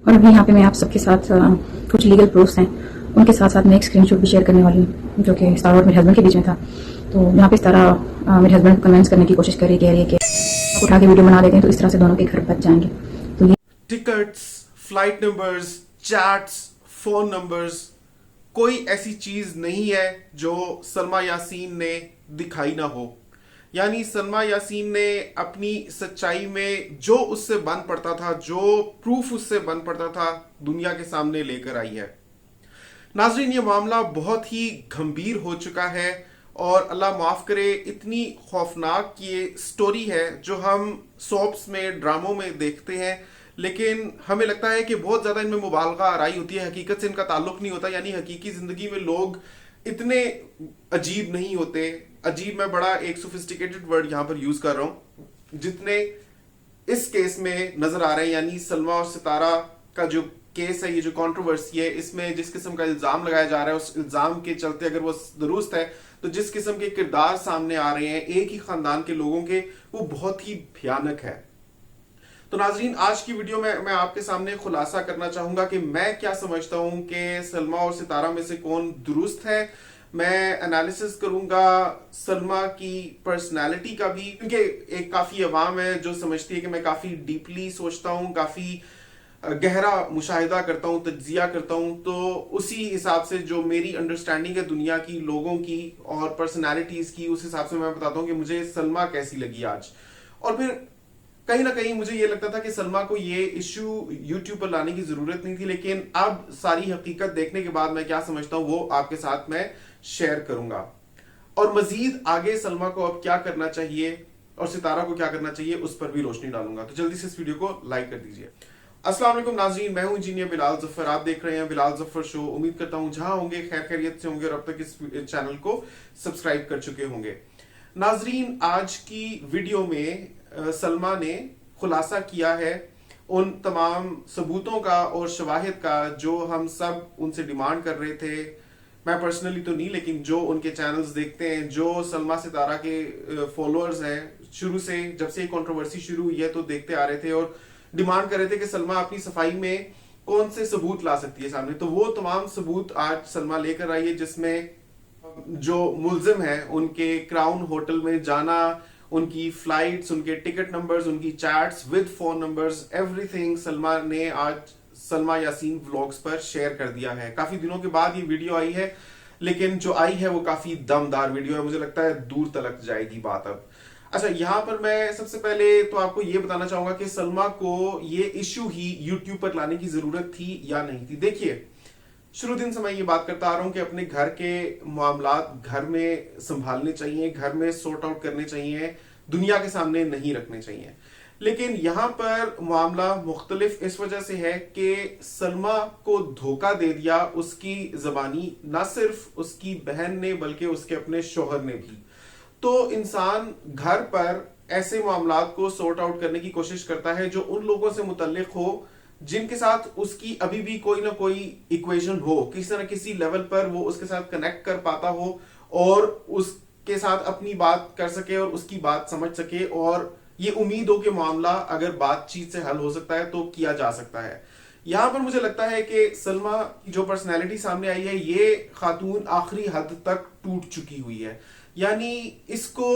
और अभी यहाँ पे मैं आप सबके साथ कुछ लीगल प्रूफ्स हैं, उनके साथ साथ मैं एक स्क्रीनशॉट भी शेयर करने वाली हूँ जो कि सारा और मेरे हस्बैंड के बीच में था। तो यहाँ पे इस तरह मेरे हस्बैंड को कन्विंस करने की कोशिश कह रही है कि आप उठा के वीडियो बना देते हैं तो इस तरह से दोनों के घर बच जाएंगे। तो ये tickets, flight numbers, chats, phone numbers, कोई ऐसी चीज नहीं है जो सलमा यासीन ने दिखाई ना हो। यानी सलमा यासीन ने अपनी सच्चाई में जो उससे बन पड़ता था, जो प्रूफ उससे बन पड़ता था, दुनिया के सामने लेकर आई है। नाजरीन, ये मामला बहुत ही गंभीर हो चुका है और अल्लाह माफ करे इतनी खौफनाक ये स्टोरी है जो हम सोप्स में, ड्रामों में देखते हैं, लेकिन हमें लगता है कि बहुत ज्यादा इनमें मुबालगा आराई होती है, हकीकत से इनका ताल्लुक नहीं होता। यानी हकीकी जिंदगी में लोग इतने अजीब नहीं होते। अजीब मैं बड़ा एक सोफिस्टिकेटेड वर्ड यहां पर यूज कर रहा हूं, जितने इस केस में नजर आ रहे हैं। यानी सलमा और सितारा का जो केस है, ये जो कंट्रोवर्सी है, इसमें जिस किस्म का इल्जाम लगाया जा रहा है, उस इल्जाम के चलते अगर वो दुरुस्त है तो जिस किस्म के किरदार सामने आ रहे हैं एक ही खानदान के लोगों के, वो बहुत ही भयानक है। तो नाजरीन, आज की वीडियो में मैं आपके सामने खुलासा करना चाहूंगा कि मैं क्या समझता हूं कि सलमा और सितारा में से कौन दुरुस्त है। मैं एनालिसिस करूंगा सलमा की पर्सनालिटी का भी, क्योंकि एक काफी अवाम है जो समझती है कि मैं काफी डीपली सोचता हूं, काफी गहरा मुशाहिदा करता हूं, तज्जिया करता हूं। तो उसी हिसाब से जो मेरी अंडरस्टैंडिंग है दुनिया की, लोगों की और पर्सनालिटीज की, उस हिसाब से मैं बताता हूं कि मुझे सलमा कैसी लगी आज। और फिर कहीं ना कहीं मुझे ये लगता था कि सलमा को ये इश्यू यूट्यूब पर लाने की जरूरत नहीं थी, लेकिन अब सारी हकीकत देखने के बाद मैं क्या समझता हूं वो आपके साथ मैं शेयर करूंगा। और मजीद आगे सलमा को अब क्या करना चाहिए और सितारा को क्या करना चाहिए उस पर भी रोशनी डालूंगा। तो जल्दी से इस वीडियो को लाइक कर दीजिए। अस्सलाम वालेकुम नाज़रीन, मैं हूं इंजीनियर बिलाल जफर। आप देख रहे हैं बिलाल जफर शो। उम्मीद करता हूं जहां होंगे खैर खैरियत से होंगे और अब तक इस चैनल को सब्सक्राइब कर चुके होंगे। नाज़रीन, आज की वीडियो में सलमा ने खुलासा किया है उन तमाम सबूतों का और शवाहिद का जो हम सब उनसे डिमांड कर रहे थे। मैं पर्सनली तो नहीं, लेकिन जो उनके चैनल्स देखते हैं, जो सलमा सितारा के फॉलोअर्स हैं, शुरू से जब से कंट्रोवर्सी शुरू हुई है तो देखते आ रहे थे और डिमांड कर रहे थे कि सलमा अपनी सफाई में कौन से सबूत ला सकती है सामने। तो वो तमाम सबूत आज सलमा लेकर आई है, जिसमें जो मुल्जिम है उनके क्राउन होटल में जाना, उनकी फ्लाइट्स, उनके टिकट नंबर्स, उनकी chats with phone numbers, everything Salma ने आज सलमा यासीन व्लॉग्स पर शेयर कर दिया है। काफी दिनों के बाद ये वीडियो आई है, लेकिन जो आई है वो काफी दमदार वीडियो है। मुझे लगता है दूर तलक जाएगी बात अब। अच्छा, यहां पर मैं सबसे पहले तो आपको यह बताना चाहूंगा कि सलमा को ये इश्यू ही यूट्यूब पर लाने की जरूरत थी या नहीं थी। देखिए, शुरू दिन से मैं ये बात करता आ रहा हूं कि अपने घर के मामलात घर में संभालने चाहिए, घर में सॉर्ट आउट करने चाहिए, दुनिया के सामने नहीं रखने चाहिए। लेकिन यहां पर मामला मुख्तलिफ इस वजह से है कि सलमा को धोखा दे दिया उसकी जबानी, ना सिर्फ उसकी बहन ने बल्कि उसके अपने शोहर ने भी। तो इंसान घर पर ऐसे मामलात को सॉर्ट आउट करने की कोशिश करता है जो उन लोगों से मुतल्लिक हो जिनके साथ उसकी अभी भी कोई ना कोई इक्वेशन हो, किसी न किसी लेवल पर वो उसके साथ कनेक्ट कर पाता हो और उसके साथ अपनी बात कर सके और उसकी बात समझ सके, और ये उम्मीद हो कि मामला अगर बातचीत से हल हो सकता है तो किया जा सकता है। यहां पर मुझे लगता है कि सलमा की जो पर्सनैलिटी सामने आई है, ये खातून आखिरी हद तक टूट चुकी हुई है। यानी इसको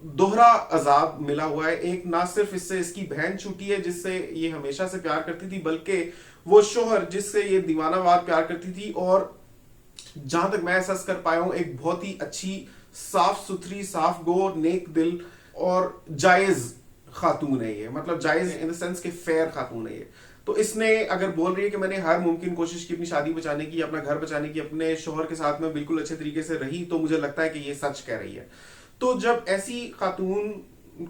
दोहरा अजाब मिला हुआ है। एक, ना सिर्फ इससे इसकी बहन छूटी है जिससे ये हमेशा से प्यार करती थी, बल्कि वो शोहर जिससे ये दीवानावार प्यार करती थी, और जहां तक मैं एहसास कर पाया हूं एक बहुत ही अच्छी, साफ सुथरी, साफ गो, नेक दिल और जायज खातून है ये। मतलब जायज इन द सेंस के फेयर खातून है ये। तो इसने अगर बोल रही है कि मैंने हर मुमकिन कोशिश की अपनी शादी बचाने की, अपना घर बचाने की, अपने शोहर के साथ में बिल्कुल अच्छे तरीके से रही, तो मुझे लगता है कि ये सच कह रही है। तो जब ऐसी खातून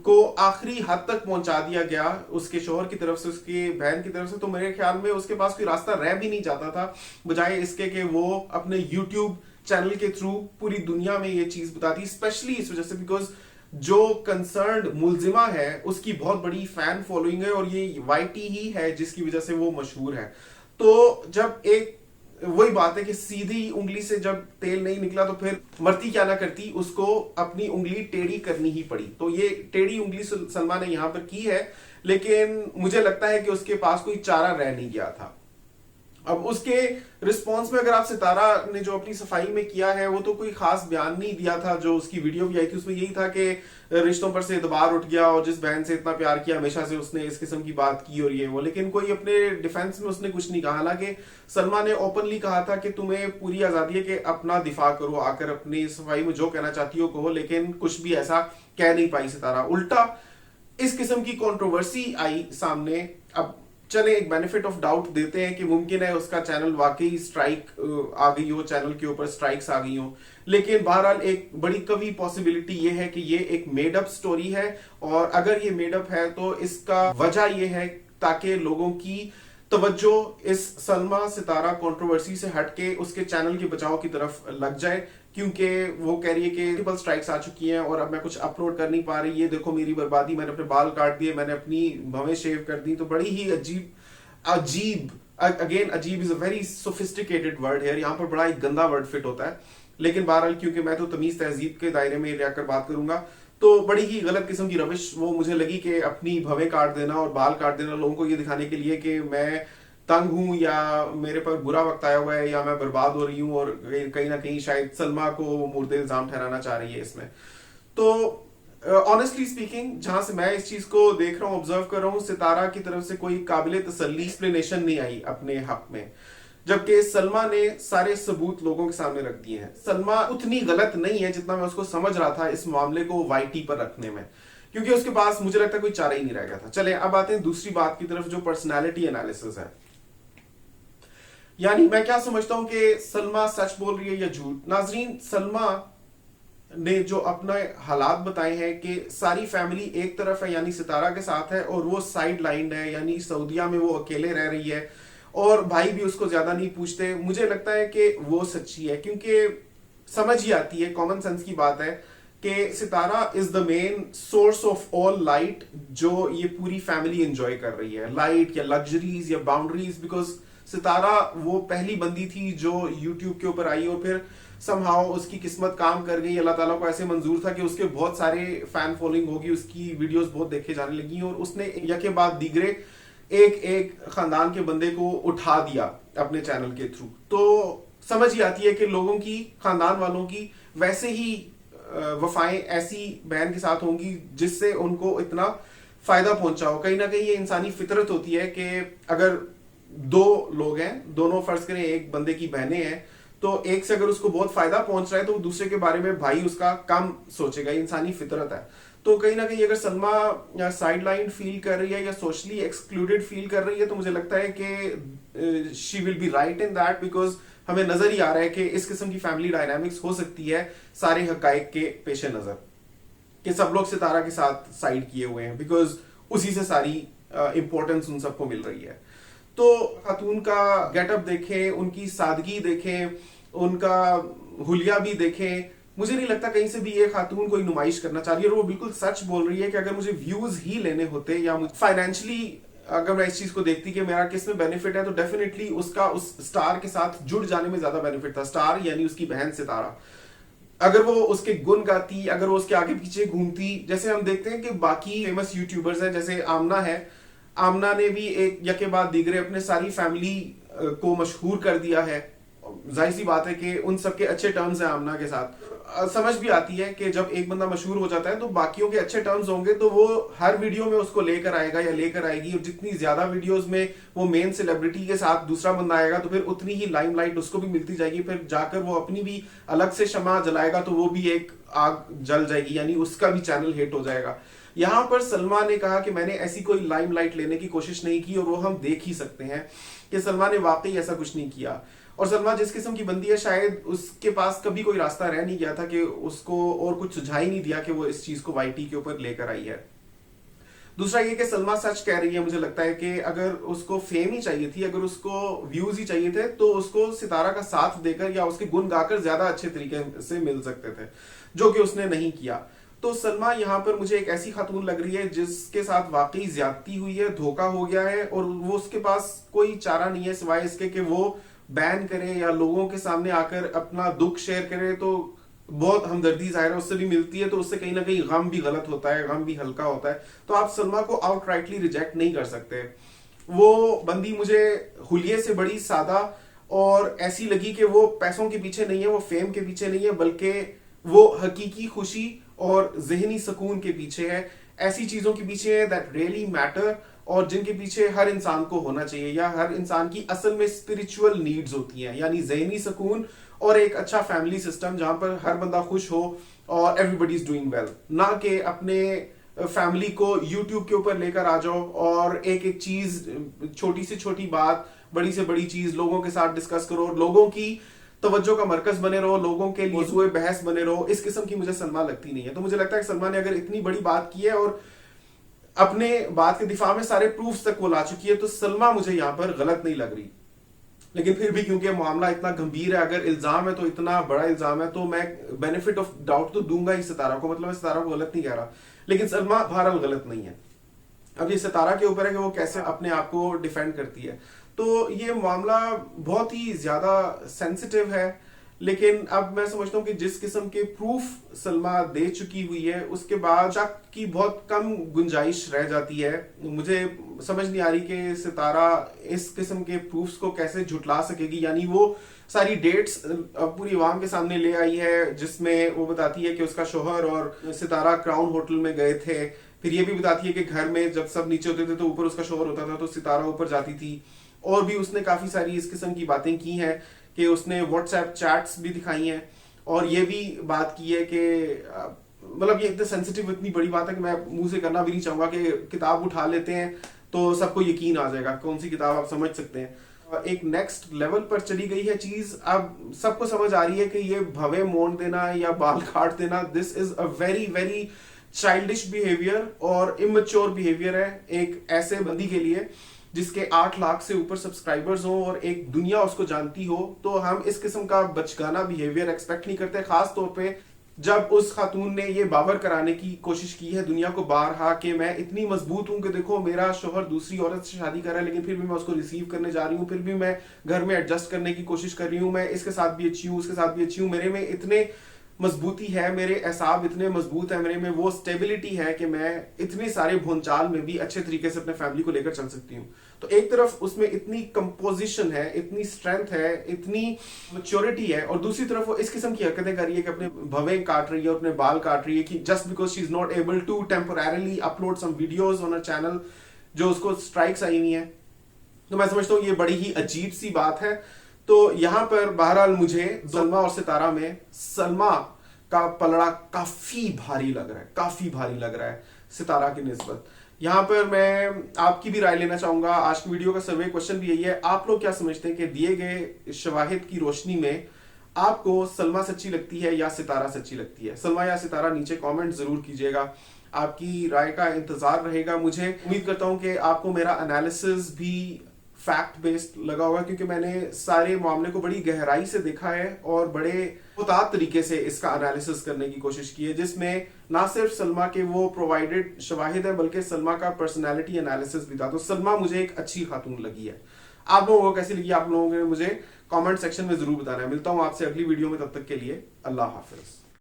को आखिरी हद तक पहुंचा दिया गया उसके शोहर की तरफ से, उसके बहन की तरफ से, तो मेरे ख्याल में उसके पास कोई रास्ता रह भी नहीं जाता था, बजाय इसके कि वो अपने यूट्यूब चैनल के थ्रू पूरी दुनिया में ये चीज बताती। स्पेशली इस वजह से बिकॉज जो कंसर्न्ड मुलजिमा है उसकी बहुत बड़ी फैन फॉलोइंग है और ये वाईटी ही है जिसकी वजह से वो मशहूर है। तो जब एक वही बात है कि सीधी उंगली से जब तेल नहीं निकला तो फिर मरती क्या ना करती, उसको अपनी उंगली टेढ़ी करनी ही पड़ी। तो ये टेढ़ी उंगली सलमा ने यहां पर की है, लेकिन मुझे लगता है कि उसके पास कोई चारा रह नहीं गया था। अब उसके रिस्पॉन्स में अगर आप सितारा ने जो अपनी सफाई में किया है, वो तो कोई खास बयान नहीं दिया था। जो उसकी वीडियो भी आई थी उसमें यही था कि रिश्तों पर से एतबार उठ गया और जिस बहन से इतना प्यार किया हमेशा से उसने इस किस्म की बात की और ये वो, लेकिन कोई अपने डिफेंस में उसने कुछ नहीं कहा। हालांकि सलमा ने ओपनली कहा था कि तुम्हें पूरी आजादी है कि अपना दिफा करो, आकर अपनी सफाई में जो कहना चाहती हो कहो, लेकिन कुछ भी ऐसा कह नहीं पाई सितारा। उल्टा इस किस्म की कंट्रोवर्सी आई सामने। अब चले एक बेनिफिट ऑफ डाउट देते हैं कि मुमकिन है उसका चैनल वाकई स्ट्राइक आ गई हो, चैनल के ऊपर स्ट्राइक्स आ गई हो, लेकिन बहरहाल एक बड़ी कभी पॉसिबिलिटी ये है कि ये एक मेड अप स्टोरी है। और अगर ये मेड अप है तो इसका वजह ये है ताकि लोगों की तवज्जो इस सलमा सितारा कंट्रोवर्सी से हटके उसके चैनल के बचाव की तरफ लग जाए, क्योंकि वो कह रही है कि मल्टीपल स्ट्राइक्स आ चुकी हैं और अब मैं कुछ अपलोड कर नहीं पा रही, ये देखो मेरी बर्बादी, मैंने अपने बाल काट दिए, मैंने अपनी भवें शेव कर दी। तो बड़ी ही अजीब अगेन अजीब is a very sophisticated word है, यहाँ पर बड़ा एक गंदा वर्ड फिट होता है, लेकिन बहरहाल क्योंकि मैं तो तमीज तहजीब के दायरे में रहकर बात करूंगा, तो बड़ी ही गलत किस्म की रविश वो मुझे लगी कि अपनी भवें काट देना और बाल काट देना लोगों को ये दिखाने के लिए कि मैं तंग हूं या मेरे पर बुरा वक्त आया हुआ है या मैं बर्बाद हो रही हूं, और कहीं ना कहीं शायद सलमा को मुर्दे इल्जाम ठहराना चाह रही है इसमें। तो ऑनेस्टली स्पीकिंग, जहां से मैं इस चीज को देख रहा हूं, ऑब्जर्व कर रहा हूं, सितारा की तरफ से कोई काबिल तसल्ली एक्सप्लेनेशन नहीं आई अपने हक में, जबकि सलमा ने सारे सबूत लोगों के सामने रख दिए हैं। सलमा उतनी गलत नहीं है जितना मैं उसको समझ रहा था इस मामले को वाईटी पर रखने में, क्योंकि उसके पास मुझे लगता है कोई चारा ही नहीं रह गया था। चले अब आते हैं दूसरी बात की तरफ, जो पर्सनैलिटी एनालिसिस है। यानी मैं क्या समझता हूं कि सलमा सच बोल रही है या झूठ। नाजरीन, सलमा ने जो अपने हालात बताए हैं कि सारी फैमिली एक तरफ है यानी सितारा के साथ है और वो साइड लाइन है यानी सऊदीया में वो अकेले रह रही है और भाई भी उसको ज्यादा नहीं पूछते, मुझे लगता है कि वो सच्ची है, क्योंकि समझ ही आती है, कॉमन सेंस की बात है कि sitara is the main source of all light जो ये पूरी फैमिली एंजॉय कर रही है, लाइट या लग्जरीज या बाउंड्रीज। बिकॉज सितारा वो पहली बंदी थी जो यूट्यूब के ऊपर आई और फिर समहाउ उसकी किस्मत काम कर गई, अल्लाह ताला को ऐसे मंजूर था कि उसके बहुत सारे फैन फॉलोइंग होगी, उसकी वीडियोस बहुत देखे जाने लगी और उसने यके बाद दीगरे एक एक खानदान के बंदे को उठा दिया अपने चैनल के थ्रू। तो समझ ही आती है कि लोगों की, खानदान वालों की वैसे ही वफाएं ऐसी बहन के साथ होंगी जिससे उनको इतना फायदा पहुंचा हो। कहीं ना कहीं ये इंसानी फितरत होती है कि अगर दो लोग हैं, दोनों फर्ज करें एक बंदे की बहनें हैं, तो एक से अगर उसको बहुत फायदा पहुंच रहा है तो वो दूसरे के बारे में भाई उसका कम सोचेगा, इंसानी फितरत है। तो कहीं ना कहीं अगर सलमा साइड लाइन फील कर रही है या सोशली एक्सक्लूडेड फील कर रही है तो मुझे लगता है कि she will be right in that, because हमें नजर ही आ रहा है कि इस किस्म की फैमिली डायनामिक्स हो सकती है सारे हकाइक के पेश नजर, कि सब लोग सितारा के साथ साइड किए हुए हैं बिकॉज उसी से सारी इंपॉर्टेंस उन सबको मिल रही है। तो खातून का गेटअप देखें, उनकी सादगी देखें, उनका हुलिया भी देखें, मुझे नहीं लगता कहीं से भी ये खातून कोई नुमाइश करना चाह रही है और वो बिल्कुल सच बोल रही है कि अगर मुझे व्यूज ही लेने होते या फाइनेंशियली अगर मैं इस चीज को देखती कि मेरा किस में बेनिफिट है तो डेफिनेटली उसका उस स्टार के साथ जुड़ जाने में ज्यादा बेनिफिट था। स्टार यानी उसकी बहन सितारा, अगर वो उसके गुण गाती, अगर वो उसके आगे पीछे घूमती, जैसे हम देखते हैं कि बाकी फेमस यूट्यूबर्स हैं, जैसे आमना है, आमना ने भी एक यके बाद दीगरे अपने सारी फैमिली को मशहूर कर दिया है। जाहिर सी बात है कि उन सबके अच्छे टर्म्स हैं आमना के साथ। समझ भी आती है कि जब एक बंदा मशहूर हो जाता है तो बाकियों के अच्छे टर्म्स होंगे तो वो हर वीडियो में उसको लेकर आएगा या लेकर आएगी, और जितनी ज्यादा वीडियोस में वो मेन सेलिब्रिटी के साथ दूसरा बंदा आएगा तो फिर उतनी ही लाइमलाइट उसको भी मिलती जाएगी, फिर जाकर वो अपनी भी अलग से शमा जलाएगा तो वो भी एक आग जल जाएगी, यानी उसका भी चैनल हिट हो जाएगा। यहां पर सलमा ने कहा कि मैंने ऐसी कोई लाइमलाइट लेने की कोशिश नहीं की, और वो हम देख ही सकते हैं कि सलमा ने वाकई ऐसा कुछ नहीं किया। और सलमा जिस किस्म की बंदी है, शायद उसके पास कभी कोई रास्ता रह नहीं गया था कि उसको और कुछ सुझाई नहीं दिया कि वो इस चीज को वाईटी के ऊपर लेकर आई है। दूसरा ये कि सलमा सच कह रही है, मुझे लगता है कि अगर उसको फेम ही चाहिए थी, अगर उसको व्यूज ही चाहिए थे तो उसको सितारा का साथ देकर या उसके गुण गाकर ज्यादा अच्छे तरीके से मिल सकते थे, जो कि उसने नहीं किया। तो सलमा यहाँ पर मुझे एक ऐसी खातून लग रही है जिसके साथ वाकई ज्यादती हुई है, धोखा हो गया है, और वो उसके पास कोई चारा नहीं है सिवाय इसके कि वो बैन करे या लोगों के सामने आकर अपना दुख शेयर करे तो बहुत हमदर्दी जाहिर है उससे भी मिलती है, तो उससे कहीं ना कहीं गम भी गलत होता है, गम भी हल्का होता है। तो आप सलमा को आउटराइटली रिजेक्ट नहीं कर सकते। वो बंदी मुझे हुलिये से बड़ी सादा और ऐसी लगी कि वो पैसों के पीछे नहीं है, वो फेम के पीछे नहीं है, बल्कि वो हकीकी खुशी और जहनी सुकून के पीछे है। ऐसी चीजों के पीछे है दैट रियली मैटर और जिनके पीछे हर इंसान को होना चाहिए, या हर इंसान की असल में स्पिरिचुअल नीड्स होती हैं, यानी जहनी सुकून और एक अच्छा फैमिली सिस्टम जहां पर हर बंदा खुश हो और एवरीबडी इज डूइंग वेल। ना कि अपने फैमिली को यूट्यूब के ऊपर लेकर आ जाओ और एक एक चीज, छोटी से छोटी बात, बड़ी से बड़ी चीज लोगों के साथ डिस्कस करो, लोगों की तवज्जो का मरकज बने रहो, लोगों के मौजूए बहस बने रहो। इस किस्म की मुझे सलमा लगती नहीं है। तो मुझे लगता है कि सलमा ने अगर इतनी बड़ी बात की है और अपने बात के दिफा में सारे प्रूफ्स तक वो ला चुकी है, तो सलमा मुझे यहां पर गलत नहीं लग रही। लेकिन फिर भी क्योंकि मामला इतना गंभीर है, अगर इल्जाम है तो इतना बड़ा इल्जाम है, तो मैं बेनिफिट ऑफ डाउट तो दूंगा ही सितारा को, मतलब मैं सितारा को गलत नहीं कह रहा, लेकिन सलमा बहरहाल गलत नहीं है। अब ये सितारा के ऊपर है कि वो कैसे अपने आप को डिफेंड करती है। तो ये मामला बहुत ही ज्यादा सेंसिटिव है, लेकिन अब मैं समझता हूँ कि जिस किस्म के प्रूफ सलमा दे चुकी हुई है उसके बाद शक की बहुत कम गुंजाइश रह जाती है। मुझे समझ नहीं आ रही कि सितारा इस किस्म के प्रूफ्स को कैसे झुटला सकेगी। यानी वो सारी डेट्स पूरी आवाम के सामने ले आई है जिसमें वो बताती है कि उसका शोहर और सितारा क्राउन होटल में गए थे। फिर ये भी बताती है कि घर में जब सब नीचे होते थे तो ऊपर उसका शोहर होता था, तो सितारा ऊपर जाती थी। और भी उसने काफी सारी इस किस्म की बातें की हैं कि उसने व्हाट्सएप चैट्स भी दिखाई हैं और ये भी बात की है कि मतलब ये इतने सेंसिटिव, इतनी बड़ी बात है कि मैं मुंह से करना भी नहीं चाहूंगा कि किताब उठा लेते हैं तो सबको यकीन आ जाएगा। कौन सी किताब आप समझ सकते हैं। एक नेक्स्ट लेवल पर चली गई है चीज। अब सबको समझ आ रही है कि ये भवे मोड़ देना या बाल काट देना, this is a very very childish behaviour और इमेच्योर बिहेवियर है एक ऐसे बंदी के लिए जिसके 8 लाख से ऊपर सब्सक्राइबर्स हो और एक दुनिया उसको जानती हो। तो हम इस किस्म का बचगाना बिहेवियर एक्सपेक्ट नहीं करते, खास तौर पे जब उस खातून ने ये बावर कराने की कोशिश की है दुनिया को बारहा कि मैं इतनी मजबूत हूं कि देखो मेरा शोहर दूसरी औरत से शादी कर रहा है, लेकिन फिर भी मैं उसको रिसीव करने जा रही हूँ, फिर भी मैं घर में एडजस्ट करने की कोशिश कर रही हूँ, मैं इसके साथ भी अच्छी हूँ, उसके साथ भी अच्छी हूँ, मेरे में इतने मजबूती है, मेरे एसाब इतने मजबूत है, मेरे में वो स्टेबिलिटी है कि मैं इतने सारे भूंचाल में भी अच्छे तरीके से अपने फैमिली को लेकर चल सकती हूँ। तो एक तरफ उसमें इतनी कंपोजिशन है, इतनी स्ट्रेंथ है, इतनी मैच्योरिटी है, और दूसरी तरफ वो इस किस्म की हरकतें कर रही है कि अपने भवें काट रही है, अपने बाल काट रही है कि just because she is not able to temporarily upload some videos on a channel जो उसको स्ट्राइक्स आई हुई है। तो मैं समझता हूँ ये बड़ी ही अजीब सी बात है। तो यहां पर बहरहाल मुझे सलमा और सितारा में सलमा का पलड़ा काफी भारी लग रहा है, काफी भारी लग रहा है सितारा की निस्बत। यहां पर मैं आपकी भी राय लेना चाहूंगा। आज की वीडियो का सर्वे क्वेश्चन भी यही है, आप लोग क्या समझते हैं कि दिए गए शवाहिद की रोशनी में आपको सलमा सच्ची लगती है या सितारा सच्ची लगती है? सलमा या सितारा, नीचे कमेंट जरूर कीजिएगा, आपकी राय का इंतजार रहेगा। मुझे उम्मीद करता हूं कि आपको मेरा एनालिसिस भी फैक्ट बेस्ड लगा होगा, क्योंकि मैंने सारे मामले को बड़ी गहराई से देखा है और बड़े मुताद तरीके से इसका एनालिसिस करने की कोशिश की है, जिसमें ना सिर्फ सलमा के वो प्रोवाइडेड शवाहिद है बल्कि सलमा का पर्सनालिटी एनालिसिस भी था। तो सलमा मुझे एक अच्छी खातून लगी है। आप लोगों को कैसी लगी, आप लोगों ने मुझे कमेंट सेक्शन में जरूर बताना है। मिलता हूं आपसे अगली वीडियो में, तब तक के लिए अल्लाह हाफिज।